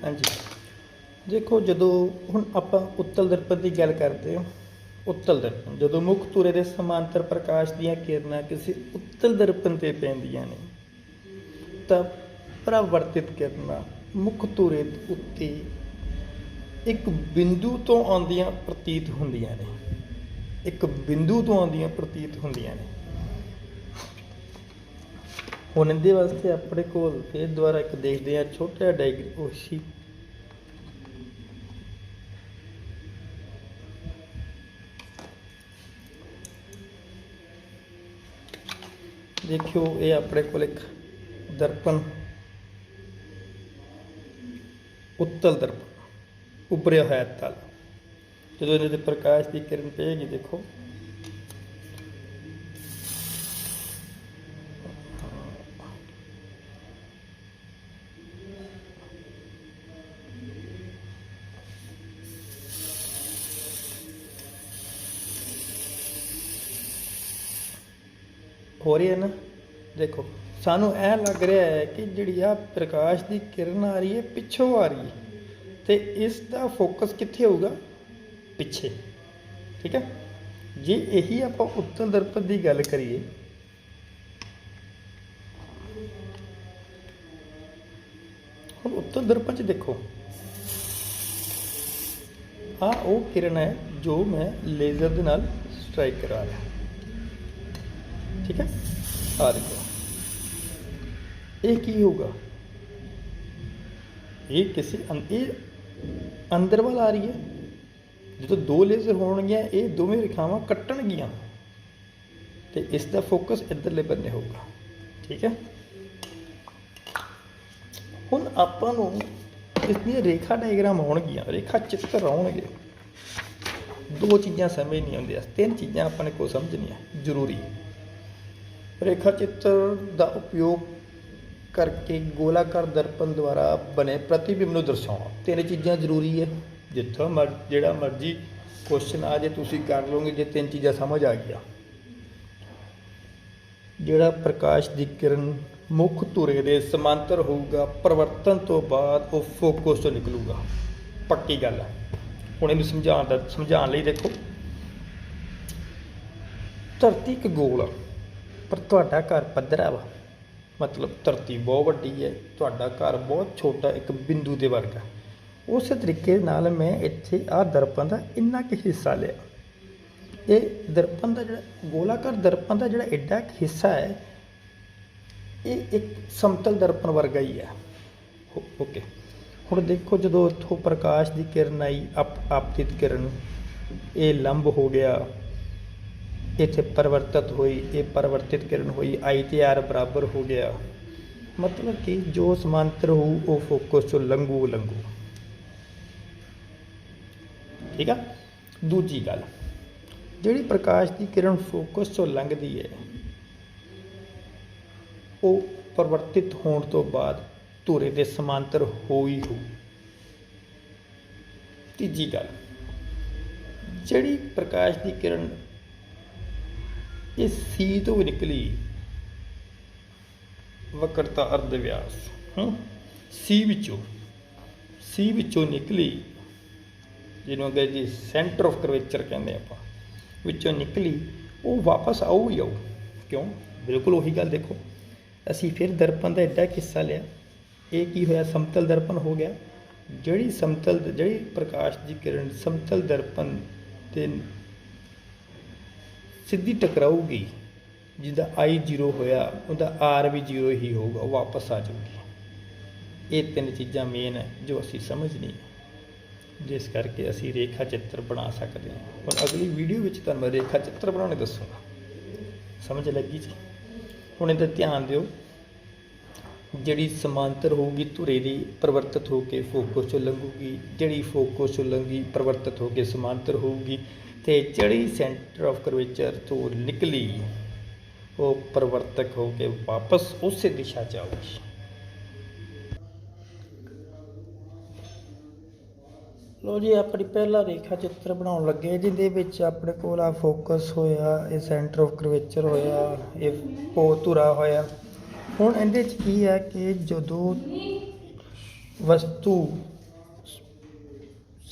हाँ जी। देखो ਜਦੋਂ ਹੁਣ ਆਪਾਂ ਉੱਤਲ ਦਰਪਣ ਦੀ ਗੱਲ ਕਰਦੇ ਹਾਂ। ਉੱਤਲ ਦਰਪਣ ਜਦੋਂ ਮੁੱਖ ਧੁਰੇ ਦੇ ਸਮਾਂਤਰ ਪ੍ਰਕਾਸ਼ ਦੀਆਂ ਕਿਰਨਾਂ ਕਿਸੇ ਉੱਤਲ ਦਰਪਣ 'ਤੇ ਪੈਂਦੀਆਂ ਨੇ ਤਾਂ ਪਰਾਵਰਤਿਤ ਕਿਰਨਾਂ ਮੁੱਖ ਧੁਰੇ ਉੱਤੇ ਇੱਕ ਬਿੰਦੂ ਤੋਂ ਆਉਂਦੀਆਂ ਪ੍ਰਤੀਤ ਹੁੰਦੀਆਂ ਨੇ। ਇੱਕ ਬਿੰਦੂ ਤੋਂ ਆਉਂਦੀਆਂ ਪ੍ਰਤੀਤ ਹੁੰਦੀਆਂ ਨੇ। ਹੁਣ ਇਹਦੇ ਵਾਸਤੇ ਆਪਣੇ ਕੋਲ ਫਿਰ ਦੁਬਾਰਾ ਇੱਕ ਦੇਖਦੇ ਹਾਂ ਛੋਟਾ ਜਿਹਾ ਡਾਇਗ੍ਰਾਮ ਸੀ। देखियो ये अपने को एक दर्पण उत्तल दर्पण उभरिया होया तल जो इन्हें प्रकाश की किरण पेगी देखो हो रही है ना। देखो सानू ऐ लग रहा है कि जी आ प्रकाश की किरण आ रही है पिछों आ रही है तो इसका फोकस कित्थे होगा पिछे। ठीक है जे यही आप उत्तल दर्पण की गल करिए हम उत्तल दर्पण च देखो आ वो किरण है जो मैं लेजर के नाल स्ट्राइक करा रहा। ठीक है आ देखो ये की होगा ये किसी ये अंदर वाल आ रही है जो दो लेजर होणगियां ये दोवें रेखावां कट्टणगियां तो इसका फोकस इधरले बन्ने होगा। ठीक है हुण आपां नूं इसदी रेखा डायग्राम आउणगियां रेखा चित्र आउणगे दो चीज़ां समझ नहीं आउंदियां तीन चीज़ां आपां ने को समझनियां जरूरी। रेखा चित्र का उपयोग करके गोलाकार दर्पण द्वारा बने प्रतिबिंब को दर्शाना तीन चीज़ां जरूरी है। जिथों जिहड़ा मर्जी क्वेश्चन आ जाए तुसीं कर लोगे जे तीन चीज़ां समझ आ गया। जिहड़ा प्रकाश की किरण मुख धुरे के समांतर होगा परिवर्तन तो बाद वो फोकस तो निकलूगा पक्की गल है। हुण इहनूं समझाउण लई देखो धरती एक गोल पर तुहाडा घर पद्धरा वा मतलब धरती बहुत वड्डी है तुहाडा घर बहुत छोटा एक बिंदु के वर्गा। उस तरीके नाल मैं इत्थे आ दर्पण का इन्ना कि हिस्सा लिया ये दर्पण का जिहड़ा गोलाकार दर्पण का जिहड़ा एडा हिस्सा है ये एक समतल दर्पण वर्गा ही है। ओके हुण देखो जो इत्थों प्रकाश की किरण आई आपतित किरण ये लंब हो गया इत्थे परिवर्तित हुई ये परिवर्तित किरण हुई आई ते आर बराबर हो गया मतलब कि जो समांतर हो वो फोकस चो लंघू लंघू। ठीक है दूजी गल जिहड़ी प्रकाश की किरण फोकस चो लंघदी है वो परिवर्तित होने तो बाद धुरे के समांतर हो ही हो। तीजी गल जिहड़ी प्रकाश की किरण ये सी तो निकली वक्रता अर्ध व्यास सी विचों निकली जिन्हों अंग्रेजी सेंटर ऑफ कर्वेचर कहते आपां विचों निकली वो वापस आऊ ही आऊ। क्यों बिल्कुल उही गल देखो असी फिर दर्पण का एडा हिस्सा लिया ये की होया समतल दर्पण हो गया। जिहड़ी प्रकाश की किरण समतल दर्पण ते सीधी टकराऊगी जिसका आई 0 होया उनका आर भी 0 ही होगा वापस आ जाऊगी। ये तीन चीज़ां मेन है जो असी समझनी है जिस करके असी रेखा चित्र बना सकते हैं। और अगली वीडियो में तुहानूं मैं रेखा चित्र बनाने दसूँगा। समझ लगी जी हुण इहदा ध्यान दिओ जिहड़ी समांतर होगी धुरे दी परिवर्तित होकर फोकस चों लंघूगी जिहड़ी फोकस चों लंघी परिवर्तित होकर समांतर होगी तो जिहड़ी सेंटर ऑफ कर्वेचर तो निकली वो परिवर्तक होकर वापस उस दिशा जाऊगी। लो जी अपनी पहला रेखा चित्र बनाउण लगे जिहदे विच अपने कोल आ फोकस होया ये सेंटर ऑफ कर्वेचर होया ये धुरा होया। हुण इहदे च की है कि जदों वस्तु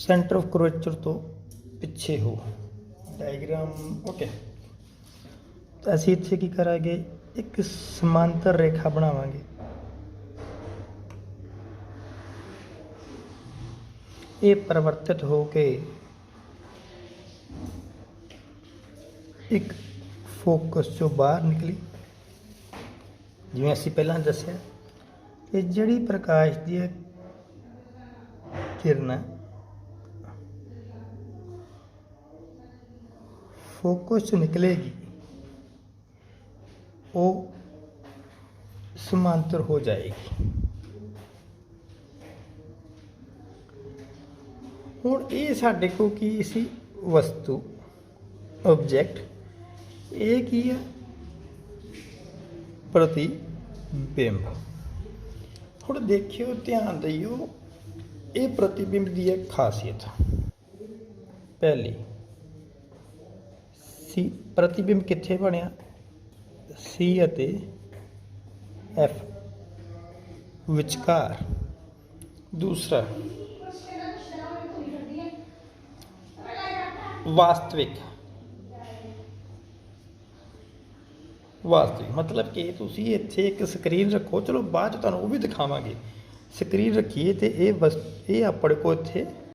ਸੈਂਟਰ ਆਫ ਕਰਵੇਚਰ ਤੋਂ ਪਿੱਛੇ ਹੋ। Diagram okay. ਅਸੀਂ ਇੱਥੇ ਕੀ ਕਰਾਂਗੇ, ਇੱਕ ਸਮਾਂਤਰ ਰੇਖਾ ਬਣਾਵਾਂਗੇ। ਇਹ ਪਰਿਵਰਤਿਤ ਹੋ ਕੇ ਇੱਕ ਫੋਕਸ ਚੋਂ ਬਾਹਰ ਨਿਕਲੀ। ਜਿਵੇਂ ਅਸੀਂ ਪਹਿਲਾਂ ਦੱਸਿਆ ਕਿ ਜਿਹੜੀ ਪ੍ਰਕਾਸ਼ ਦੀ ਕਿਰਨ ਫੋਕਸ ਚੋਂ ਨਿਕਲੇਗੀ ਉਹ ਸਮਾਂਤਰ ਹੋ ਜਾਏਗੀ। ਹੁਣ ਇਹ ਸਾਡੇ ਕੋਲ ਕੀ ਸੀ, ਵਸਤੂ, ਆਬਜੈਕਟ। ਇਹ ਕੀ ਹੈ, ਪ੍ਰਤੀਬਿੰਬ। ਹੁਣ ਦੇਖਿਓ, ਧਿਆਨ ਦਿਓ, ਇਹ ਪ੍ਰਤੀਬਿੰਬ ਦੀ ਇੱਕ ਖਾਸੀਅਤ। ਪਹਿਲੀ ਸੀ ਪ੍ਰਤੀਬਿੰਬ ਕਿੱਥੇ ਬਣਿਆ, ਸੀ ਅਤੇ ਐਫ ਵਿਚਕਾਰ। ਦੂਸਰਾ ਵਾਸਤਵਿਕ ਮਤਲਬ ਕਿ ਤੁਸੀਂ ਇੱਥੇ ਇੱਕ ਸਕਰੀਨ ਰੱਖੋ, ਚਲੋ ਬਾਅਦ 'ਚ ਤੁਹਾਨੂੰ ਉਹ ਵੀ ਦਿਖਾਵਾਂਗੇ। ਸਕਰੀਨ ਰੱਖੀਏ ਤੇ ਇਹ ਆਪਣੇ ਕੋਲ ਇੱਥੇ